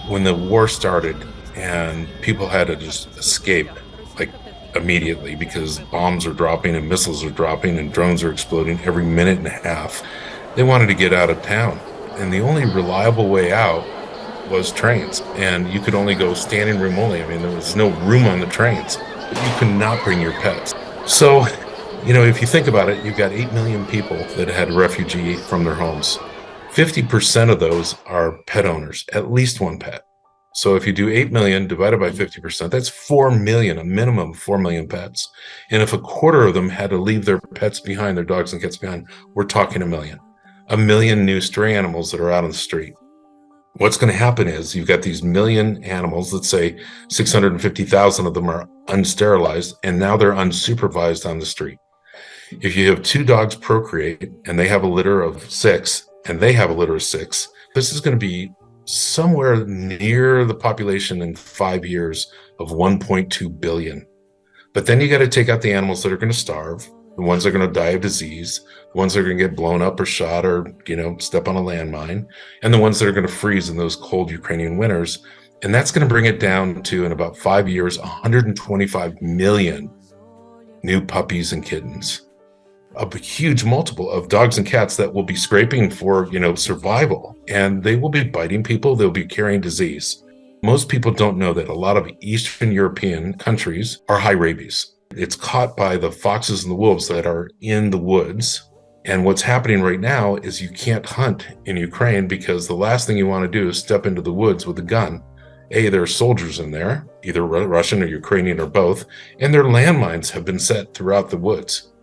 when the war started and people had to just escape like immediately because bombs are dropping and missiles are dropping and drones are exploding every minute and a half, they wanted to get out of town. And the only reliable way out was trains. And you could only go standing room only. I mean, there was no room on the trains, but you could not bring your pets. So, if you think about it, you've got 8 million people that had refugee from their homes. 50% of those are pet owners, at least one pet. So if you do 8 million divided by 50%, that's 4 million, a minimum of 4 million pets. And if a quarter of them had to leave their pets behind, their dogs and cats behind, we're talking a million new stray animals that are out on the street. What's going to happen is you've got these million animals, let's say 650,000 of them are unsterilized, and now they're unsupervised on the street. If you have two dogs procreate and they have a litter of six, and they have a litter of six, this is going to be somewhere near the population in 5 years of 1.2 billion. But then you got to take out the animals that are going to starve, the ones that are going to die of disease, the ones that are going to get blown up or shot or, step on a landmine, and the ones that are going to freeze in those cold Ukrainian winters. And that's going to bring it down to, in about 5 years, 125 million new puppies and kittens. A huge multiple of dogs and cats that will be scraping for, survival, and they will be biting people. They'll be carrying disease. Most people don't know that a lot of Eastern European countries are high rabies. It's caught by the foxes and the wolves that are in the woods. And what's happening right now is you can't hunt in Ukraine because the last thing you want to do is step into the woods with a gun. There are soldiers in there, either Russian or Ukrainian or both, and their landmines have been set throughout the woods,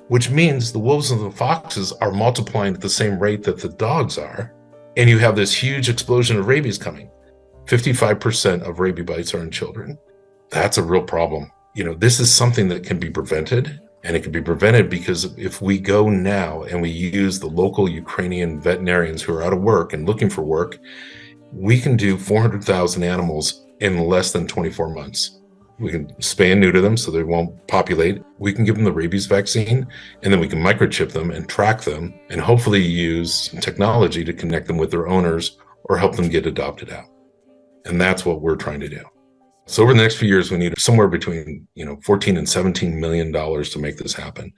which means the wolves and the foxes are multiplying at the same rate that the dogs are. And you have this huge explosion of rabies coming. 55% of rabies bites are in children. That's a real problem. This is something that can be prevented, and it can be prevented because if we go now and we use the local Ukrainian veterinarians who are out of work and looking for work, we can do 400,000 animals in less than 24 months. We can spay and neuter them so they won't populate. We can give them the rabies vaccine, and then we can microchip them and track them and hopefully use technology to connect them with their owners or help them get adopted out. And that's what we're trying to do. So over the next few years, we need somewhere between 14 and 17 million dollars to make this happen.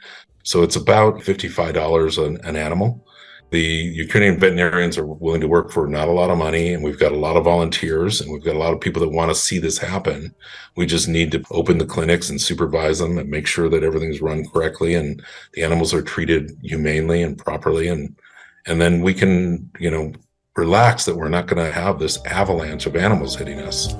So it's about $55 an animal. The Ukrainian veterinarians are willing to work for not a lot of money, and we've got a lot of volunteers, and we've got a lot of people that want to see this happen. We just need to open the clinics and supervise them and make sure that everything's run correctly and the animals are treated humanely and properly, and then we can relax that we're not going to have this avalanche of animals hitting us.